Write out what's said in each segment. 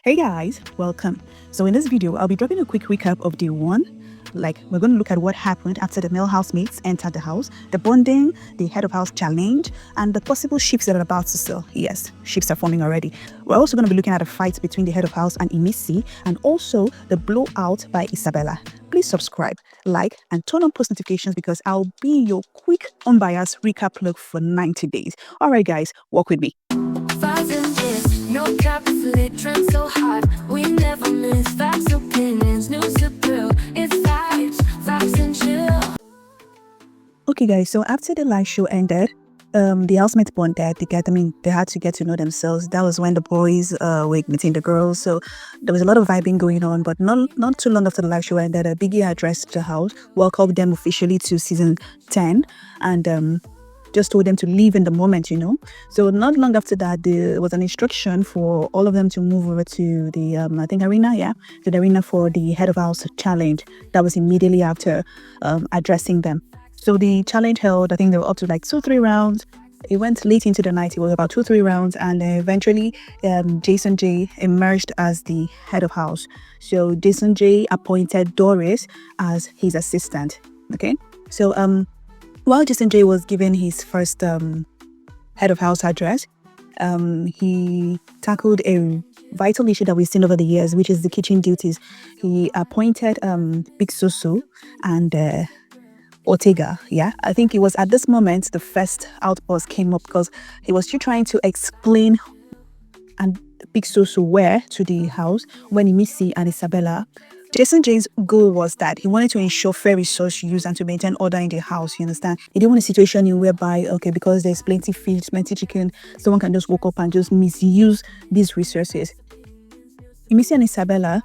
Hey guys, welcome. So in this video, I'll be dropping a quick recap of day one. Like, we're going to look at what happened after the male housemates entered the house, the bonding, the head of house challenge, and the possible ships that are about to sell. Yes, ships are forming already. We're also going to be looking at a fight between the head of house and Imisi, and also the blowout by Isabella. Please subscribe, like, and turn on post notifications because I'll be your quick, unbiased recap look for 90 days. All right, guys, walk with me. No cap, lit, trend so hot. We never miss facts, opinions, news to thrill. It's vibes and chill. Okay, guys, so after the live show ended, the housemates bonded. They had to get to know themselves. That was when the boys were meeting the girls. So there was a lot of vibing going on. But not too long after the live show ended, Biggie addressed the house, welcomed them officially to season 10, and just told them to live in the moment, So not long after that, there was an instruction for all of them to move over to the, to the arena for the head of house challenge. That was immediately after addressing them. So the challenge held, I think they were up to like 2-3 rounds. It went late into the night. It was about 2-3 rounds, and eventually Jayson J emerged as the head of house. So Jayson J appointed Doris as his assistant. Okay, so while Jayson J was giving his first head of house address, he tackled a vital issue that we've seen over the years, which is the kitchen duties. He appointed Big Susu and Ortega. Yeah, I think it was at this moment the first outburst came up because he was still trying to explain and Big Susu were to the house when Imisi and Isabella. Jayson J's goal was that he wanted to ensure fair resource use and to maintain order in the house, you understand? He didn't want a situation in whereby, okay, because there's plenty fish, plenty chicken, someone can just walk up and just misuse these resources. Imisi and Isabella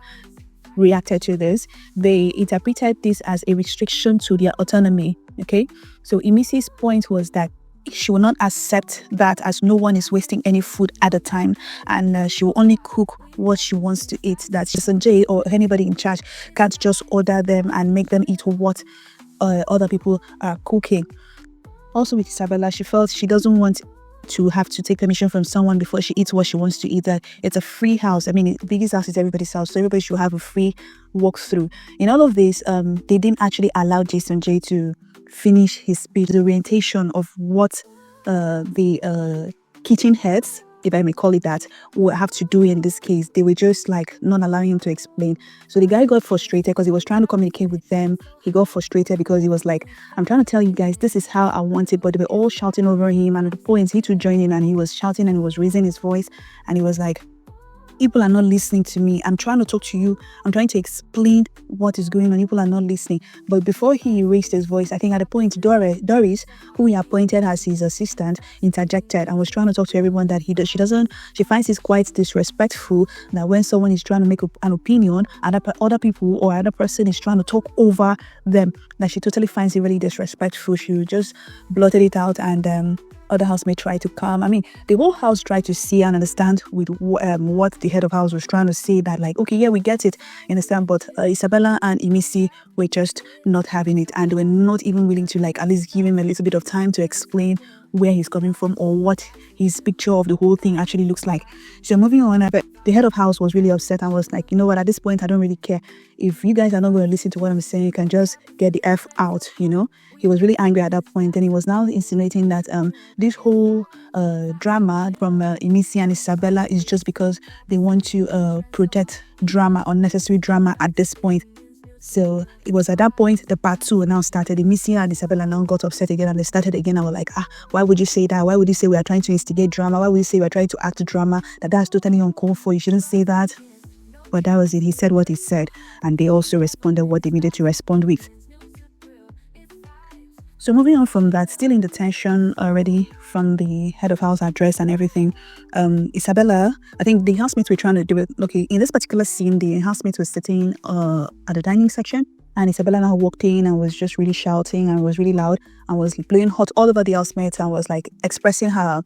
reacted to this. They interpreted this as a restriction to their autonomy, okay? So Imisi's point was that she will not accept that, as no one is wasting any food at a time, and she will only cook what she wants to eat. That Jayson J or anybody in charge can't just order them and make them eat what other people are cooking. Also with Isabella, she felt she doesn't want to have to take permission from someone before she eats what she wants to eat. That it's a free house. I mean, Biggie's house is everybody's house, so everybody should have a free walkthrough. In all of this, they didn't actually allow Jayson J to finish his speech, the orientation of what the kitchen heads, if I may call it that, will have to do in this case. They were just like not allowing him to explain. So the guy got frustrated because he was trying to communicate with them. He got frustrated because he was like, I'm trying to tell you guys, this is how I want it, but they were all shouting over him. And at the point, he too joined in and he was shouting and he was raising his voice. And he was like, people are not listening to me. I'm trying to talk to you. I'm trying to explain what is going on. People are not listening. But before he raised his voice, I think at the point, Doris, who he appointed as his assistant, interjected and was trying to talk to everyone that she finds it quite disrespectful that when someone is trying to make an opinion and other people or other person is trying to talk over them, that she totally finds it really disrespectful. She just blotted it out, and other housemates tried to calm. I mean, the whole house tried to see and understand with what the head of house was trying to say, that like, okay, yeah, we get it, you understand? But Isabella and Imisi were just not having it, and they were not even willing to like at least give him a little bit of time to explain where he's coming from or what his picture of the whole thing actually looks like. So moving on, but the head of house was really upset and was like, you know what, at this point, I don't really care. If you guys are not going to listen to what I'm saying, you can just get the F out, He was really angry at that point, and he was now insinuating that this whole drama from Imisi and Isabella is just because they want to protect drama, unnecessary drama at this point. So it was at that point the part 2 now started. Imisi and Isabella now got upset again, and they started again. I was like, why would you say that? Why would you say we are trying to instigate drama? Why would you say we are trying to act drama? That's totally uncalled for. You shouldn't say that. But that was it. He said what he said, and they also responded what they needed to respond with. So moving on from that, still in the tension already from the head of house address and everything, Isabella, I think the housemates were trying to do it. Okay, in this particular scene, the housemates were sitting at the dining section, and Isabella now walked in and was just really shouting and was really loud. and was blowing hot all over the housemates and was like expressing her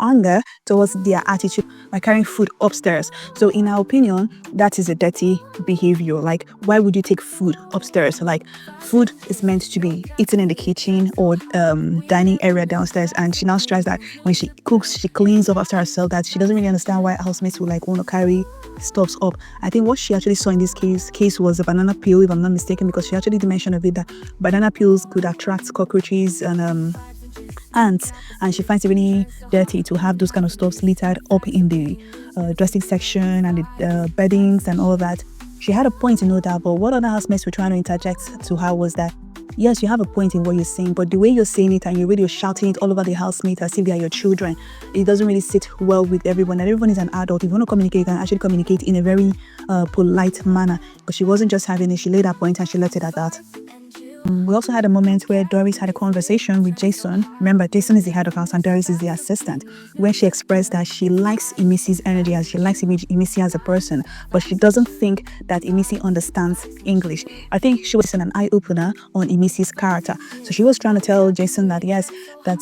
anger towards their attitude by carrying food upstairs. So in our opinion, that is a dirty behavior. Like, why would you take food upstairs? Like, food is meant to be eaten in the kitchen or dining area downstairs, and she now stressed that when she cooks, she cleans up after herself, that she doesn't really understand why housemates would like want to carry stuffs up. I think what she actually saw in this case was a banana peel, if I'm not mistaken, because she actually did mention of it that banana peels could attract cockroaches and ants, and she finds it really dirty to have those kind of stuffs littered up in the dressing section and the beddings and all that. She had a point in no doubt, but what other housemates were trying to interject to her was that, yes, you have a point in what you're saying, but the way you're saying it and you're shouting it all over the housemates as if they are your children, it doesn't really sit well with everyone. And everyone is an adult. If you want to communicate, you can actually communicate in a very polite manner. But she wasn't just having it. She laid her point and she left it at that. We also had a moment where Doris had a conversation with Jayson. Remember, Jayson is the head of house and Doris is the assistant, where she expressed that she likes Imisi's energy, as she likes Imisi as a person, but she doesn't think that Imisi understands English. I think she was an eye-opener on Imisi's character. So she was trying to tell Jayson that, yes, that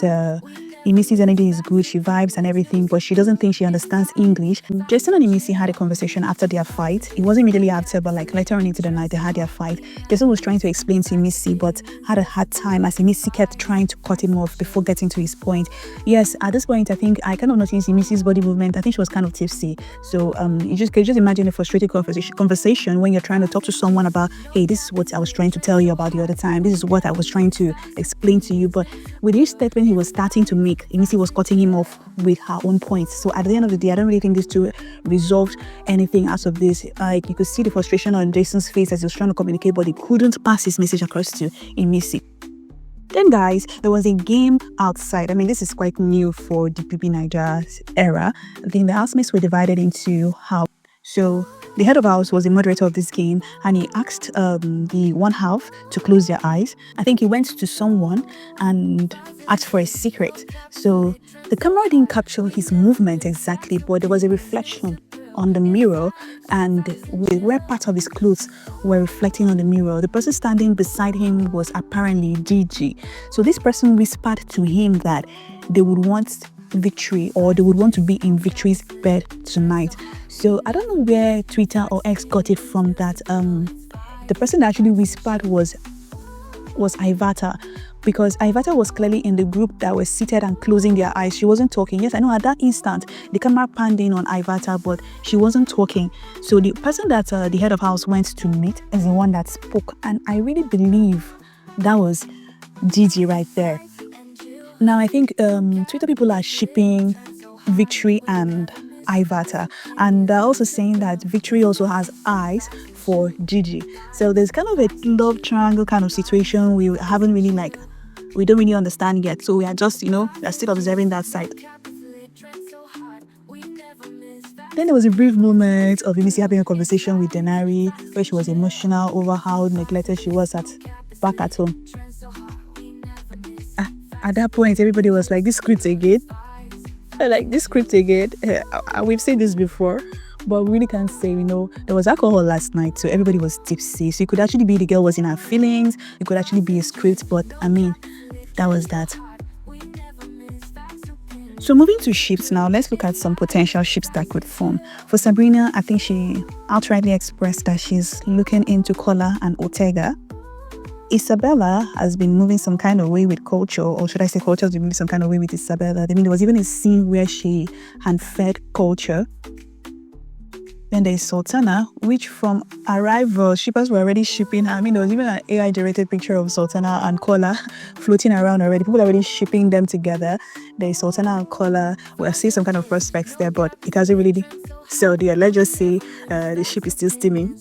Imisi's energy is good, she vibes and everything, but she doesn't think she understands English. Jayson and Imisi had a conversation after their fight. It wasn't immediately after, but like later on into the night, they had their fight. Jayson was trying to explain to Imisi, but had a hard time as Imisi kept trying to cut him off before getting to his point. Yes, at this point, I think I kind of noticed Imisi's body movement. I think she was kind of tipsy. So you can just imagine a frustrated conversation when you're trying to talk to someone about, hey, this is what I was trying to tell you about the other time. This is what I was trying to explain to you. But with each statement he was starting to make, Imisi was cutting him off with her own points. So at the end of the day, I don't really think these two resolved anything out of this. Like, you could see the frustration on Jayson's face as he was trying to communicate, but he couldn't pass his message across to Imisi. Then, guys, there was a game outside. I mean, this is quite new for the BBNaija era. I think the housemates were divided into house. So the head of house was the moderator of this game, and he asked the one half to close their eyes. I think he went to someone and asked for a secret. So the camera didn't capture his movement exactly, but there was a reflection on the mirror, and where part of his clothes were reflecting on the mirror. The person standing beside him was apparently Gigi. So this person whispered to him that they would want victory, or they would want to be in Victory's bed tonight. So I don't know where Twitter or X got it from, that the person that actually whispered was Ivata, because Ivata was clearly in the group that was seated and closing their eyes. She wasn't talking. Yes, I know at that instant the camera panned in on Ivata, but she wasn't talking. So the person that the head of house went to meet is the one that spoke, and I really believe that was Gigi right there. Now I think Twitter people are shipping Victory and Ivata, and they're also saying that Victory also has eyes for Gigi. So there's kind of a love triangle kind of situation we don't really understand yet. So we are just, we're still observing that side. Then there was a brief moment of Imisi having a conversation with Denari, where she was emotional over how neglected she was back at home. At that point, everybody was like, this script again. We've seen this before, but we really can't say, there was alcohol last night, so everybody was tipsy. So it could actually be the girl was in her feelings. It could actually be a script, but I mean, that was that. So moving to ships now, let's look at some potential ships that could form. For Sabrina, I think she outrightly expressed that she's looking into Kola and Ortega. Isabella has been moving some kind of way with Culture, or should I say Culture has been moving some kind of way with Isabella. I mean, there was even a scene where she had fed Culture. Then there's Sultana, which from arrival, shippers were already shipping. I mean, there was even an AI-generated picture of Sultana and Kola floating around already. People are already shipping them together. There's Sultana and Kola. We're seeing some kind of prospects there, but it hasn't really sold yet. Let's just say the ship is still steaming.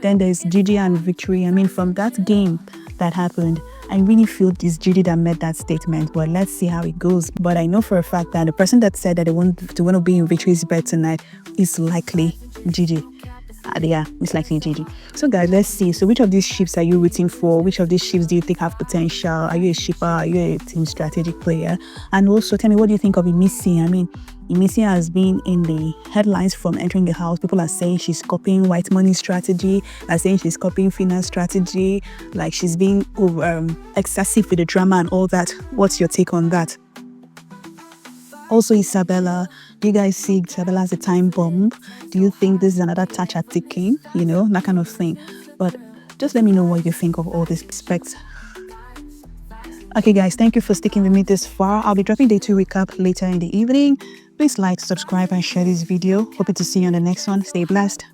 Then there's Gigi and Victory. I mean, from that game that happened, I really feel it's Gigi that made that statement, but let's see how it goes. But I know for a fact that the person that said that they want to be in Victory's bed tonight is likely Gigi. Yeah, it's likely Gigi. So guys, let's see. So which of these ships are you rooting for? Which of these ships do you think have potential? Are you a shipper? Are you a team strategic player? And also tell me, what do you think of Imisi? I mean, Imisi has been in the headlines from entering the house. People are saying she's copying white money strategy, are saying she's copying finance strategy, like she's being excessive with the drama and all that. What's your take on that? Also, Isabella, do you guys see Isabella as a time bomb? Do you think this is another touch at ticking? You know, that kind of thing. But just let me know what you think of all these aspects. Okay, guys, thank you for sticking with me this far. I'll be dropping day 2 recap later in the evening. Please like, subscribe, and share this video. Hoping to see you on the next one. Stay blessed.